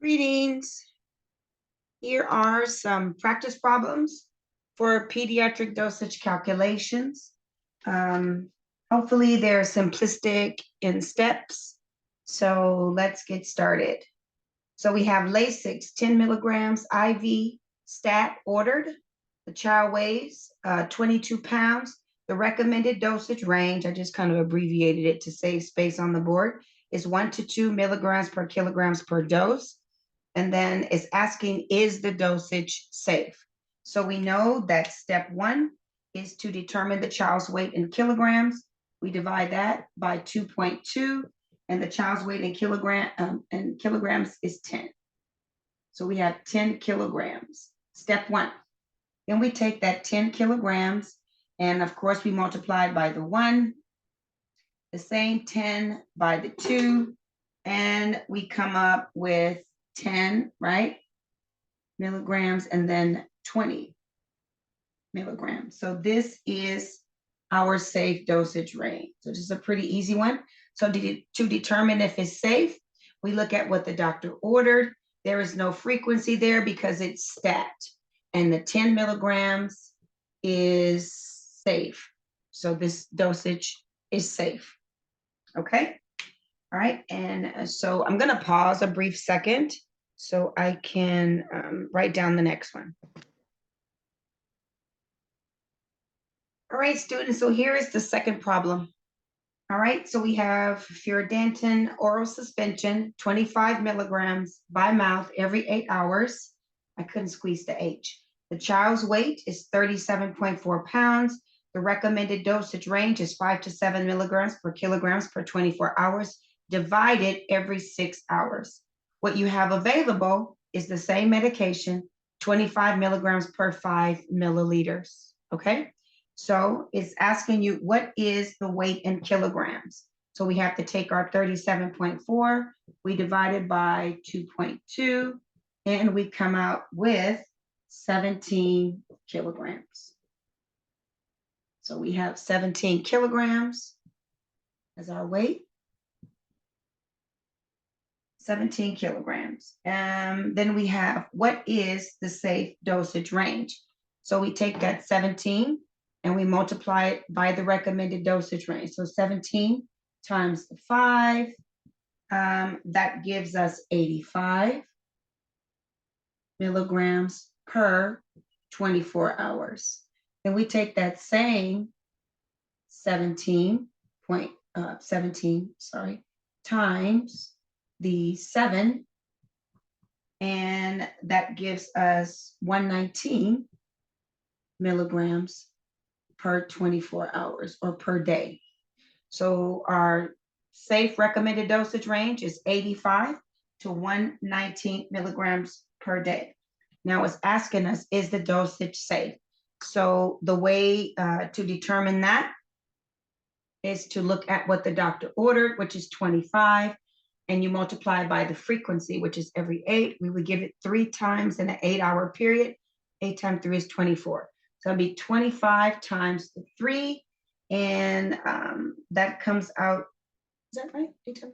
Greetings. Here are some practice problems for pediatric dosage calculations. Hopefully they're simplistic in steps. So let's get started. So we have Lasix 10 milligrams IV stat ordered. The child weighs 22 pounds. The recommended dosage range, I just kind of abbreviated it to save space on the board, is 1 to 2 milligrams per kilograms per dose. And then it's asking, is the dosage safe? So we know that step 1 is to determine the child's weight in kilograms. We divide that by 2.2, and the child's weight in kilograms is 10. So we have 10 kilograms, step 1. Then we take that 10 kilograms, and of course we multiply by the 1, the same 10 by the 2, and we come up with 10, right? Milligrams, and then 20 milligrams. So this is our safe dosage range. So this is a pretty easy one. So to determine if it's safe, we look at what the doctor ordered. There is no frequency there because it's stat, and the 10 milligrams is safe. So this dosage is safe. Okay. All right. And so I'm going to pause a brief second so I can write down the next one. All right, students, so here is the second problem. All right, so we have furidantin oral suspension, 25 milligrams by mouth every 8 hours. I couldn't squeeze the H. The child's weight is 37.4 pounds. The recommended dosage range is 5 to 7 milligrams per kilograms per 24 hours, divided every 6 hours. What you have available is the same medication, 25 milligrams per 5 milliliters, okay? So it's asking you, what is the weight in kilograms? So we have to take our 37.4, we divide it by 2.2, and we come out with 17 kilograms. So we have 17 kilograms as our weight. 17 kilograms. Then we have, what is the safe dosage range? So we take that 17 and we multiply it by the recommended dosage range. So 17 times the 5, that gives us 85 milligrams per 24 hours. Then we take that same 17 times the 7, and that gives us 119 milligrams per 24 hours or per day. So our safe recommended dosage range is 85 to 119 milligrams per day. Now it's asking us, is the dosage safe? So the way to determine that is to look at what the doctor ordered, which is 25, and you multiply by the frequency, which is every 8. We would give it 3 times in an 8-hour period. 8 times 3 is 24. So it'll be 25 times the 3, and that comes out, is that right? 8 times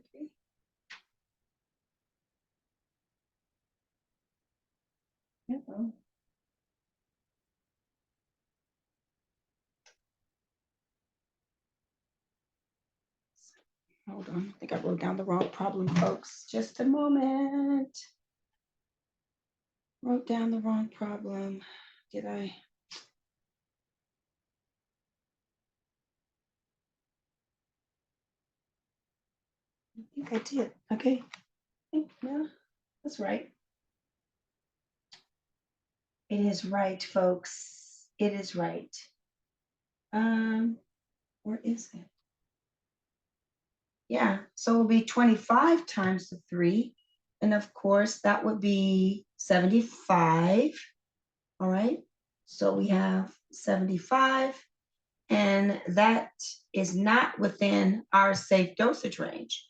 3? Uh-oh. Hold on, I think I wrote down the wrong problem, folks. Just a moment. Wrote down the wrong problem. Did I? I think I did. Okay. No, that's right. It is right, folks. It is right. Where is it? Yeah, so it'll be 25 times the 3. And of course, that would be 75. All right. So we have 75. And that is not within our safe dosage range.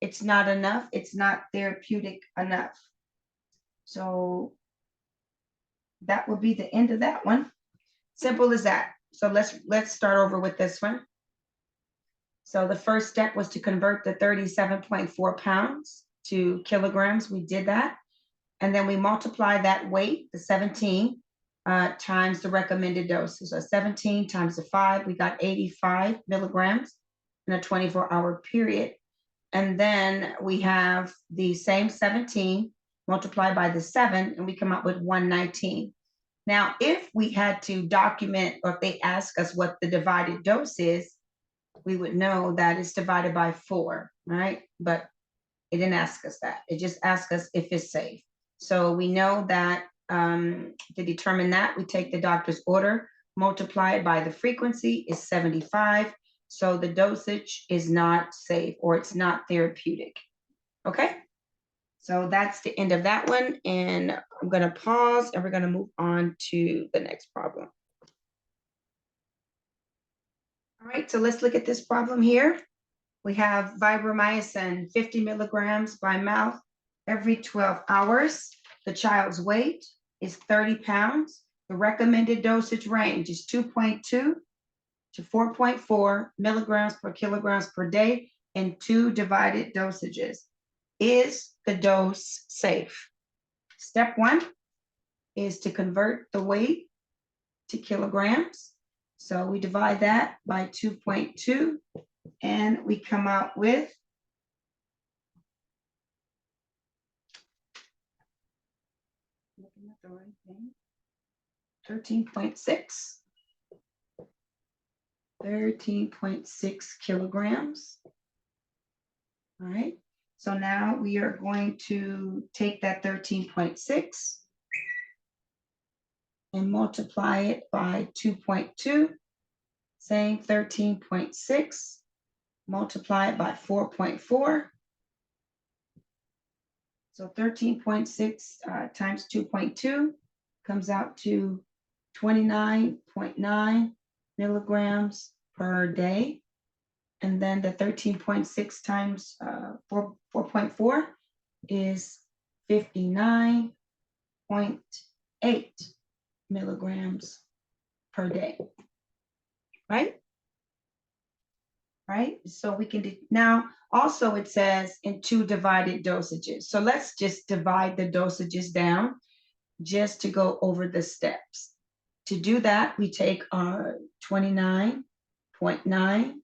It's not enough. It's not therapeutic enough. So that would be the end of that one. Simple as that. So let's start over with this one. So the first step was to convert the 37.4 pounds to kilograms. We did that. And then we multiply that weight, the 17, times the recommended dose. So 17 times the 5, we got 85 milligrams in a 24-hour period. And then we have the same 17 multiplied by the 7, and we come up with 119. Now, if we had to document, or if they ask us what the divided dose is, we would know that it's divided by 4, right? But it didn't ask us that. It just asked us if it's safe. So we know that to determine that, we take the doctor's order, multiply it by the frequency is 75. So the dosage is not safe, or it's not therapeutic. Okay? So that's the end of that one. And I'm going to pause, and we're going to move on to the next problem. All right, so let's look at this problem here. We have vibromycin, 50 milligrams by mouth every 12 hours. The child's weight is 30 pounds. The recommended dosage range is 2.2 to 4.4 milligrams per kilograms per day in 2 divided dosages. Is the dose safe? Step 1 is to convert the weight to kilograms. So we divide that by 2.2, and we come out with 13.6. 13.6 kilograms. All right. So now we are going to take that 13.6 and multiply it by 2.2. Same 13.6. Multiply it by 4.4. So 13.6 times 2.2 comes out to 29.9 milligrams per day. And then the 13.6 times 4.4 is 59.8 milligrams per day. Right? Right? So we can do now. Also, it says in 2 divided dosages. So let's just divide the dosages down just to go over the steps. To do that, we take our 29.9, and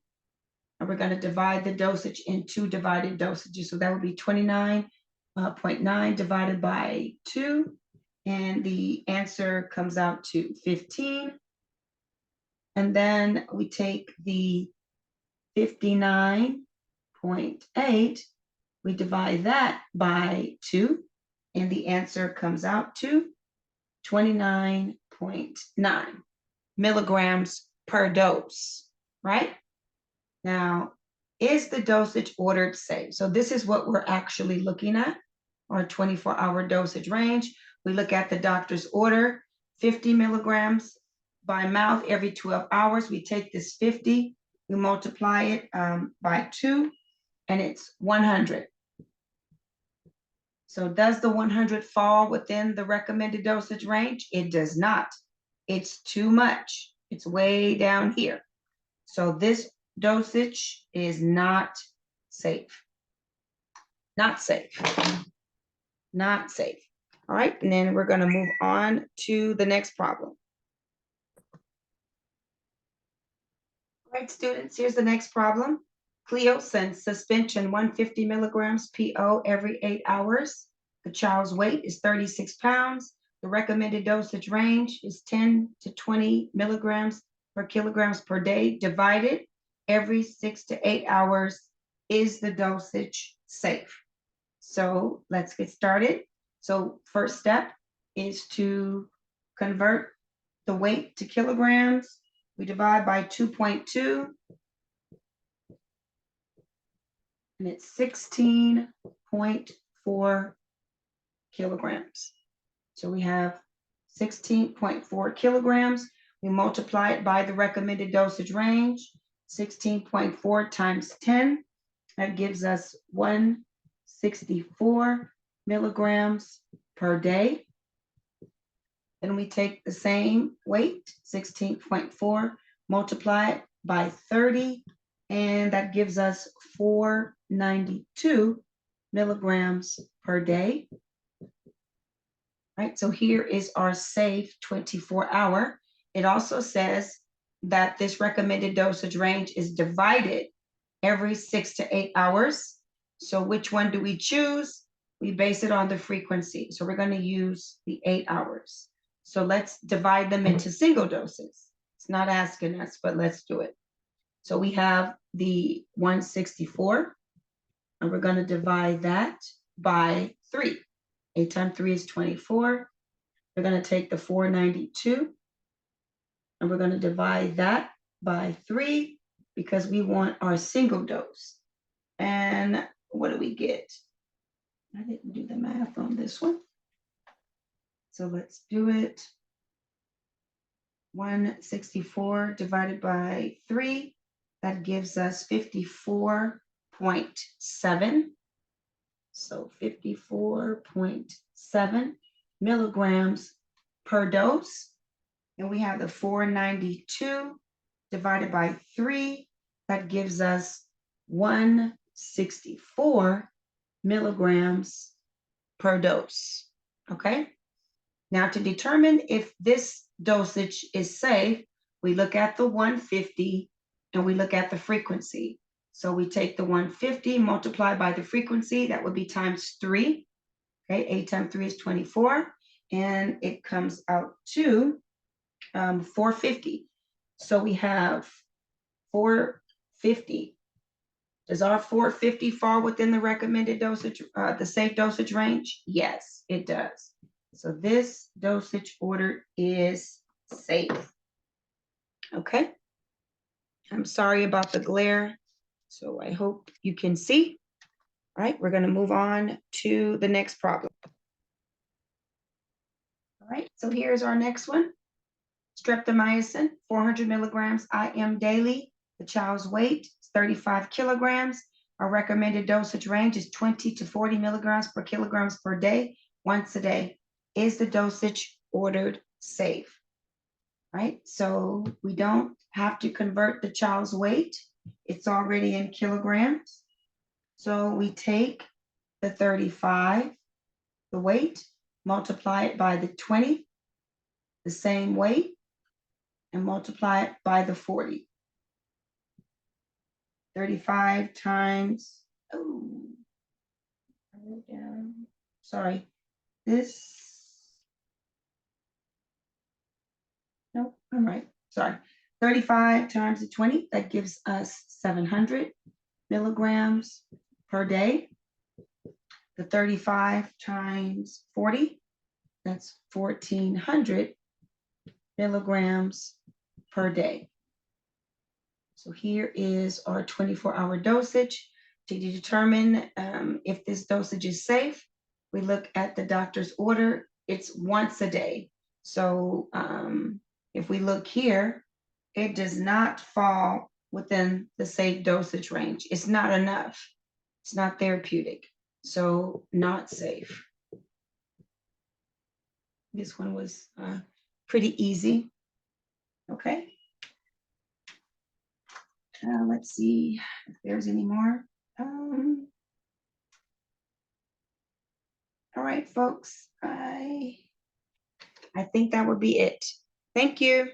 we're going to divide the dosage in 2 divided dosages. So that would be 29.9 divided by 2, and the answer comes out to 15. And then we take the 59.8, we divide that by 2, and the answer comes out to 29.9 milligrams per dose, right? Now, is the dosage ordered safe? So this is what we're actually looking at, our 24-hour dosage range. We look at the doctor's order, 50 milligrams by mouth every 12 hours. We take this 50, we multiply it by 2, and it's 100. So does the 100 fall within the recommended dosage range? It does not. It's too much. It's way down here. So this dosage is not safe. Not safe. Not safe. All right, and then we're going to move on to the next problem. All right, students, here's the next problem. Cleocin suspension, 150 milligrams PO every 8 hours. The child's weight is 36 pounds. The recommended dosage range is 10 to 20 milligrams per kilograms per day, divided every 6 to 8 hours. Is the dosage safe? So let's get started. So first step is to convert the weight to kilograms. We divide by 2.2, and it's 16.4 kilograms. So we have 16.4 kilograms. We multiply it by the recommended dosage range, 16.4 times 10. That gives us 164 milligrams per day. Then we take the same weight, 16.4, multiply it by 30, and that gives us 492 milligrams per day. right? So here is our safe 24-hour. It also says that this recommended dosage range is divided every 6 to 8 hours. So which one do we choose? We base it on the frequency. So we're going to use the 8 hours. So let's divide them into single doses. It's not asking us, but let's do it. So we have the 164, and we're going to divide that by 3. 8 times 3 is 24. We're going to take the 492, and we're going to divide that by 3 because we want our single dose. And what do we get? I didn't do the math on this one. So let's do it. 164 divided by 3, that gives us 54.7. So 54.7 milligrams per dose. And we have the 492 divided by 3, that gives us 164 milligrams per dose. Okay. Now, to determine if this dosage is safe, we look at the 150 and we look at the frequency. So we take the 150 multiplied by the frequency, that would be times 3. Okay, 8 times 3 is 24, and it comes out to 450. So we have 450. Does our 450 fall within the recommended dosage, the safe dosage range? Yes, it does. So this dosage order is safe. Okay. I'm sorry about the glare. So I hope you can see. All right, we're going to move on to the next problem. All right, so here's our next one. Streptomycin, 400 milligrams IM daily. The child's weight is 35 kilograms. Our recommended dosage range is 20 to 40 milligrams per kilograms per day, once a day. Is the dosage ordered safe? Right, so we don't have to convert the child's weight. It's already in kilograms. So we take the 35, the weight, multiply it by the 20, the same weight, and multiply it by the 40. 35 times, sorry, nope, I'm right, sorry. 35 times the 20, that gives us 700 milligrams per day. The 35 times 40, that's 1,400 milligrams per day. So here is our 24-hour dosage. To determine if this dosage is safe, we look at the doctor's order. It's once a day. So if we look here, it does not fall within the safe dosage range. It's not enough. It's not therapeutic. So not safe. This one was pretty easy. Okay. Let's see if there's any more. All right, folks. I think that would be it. Thank you.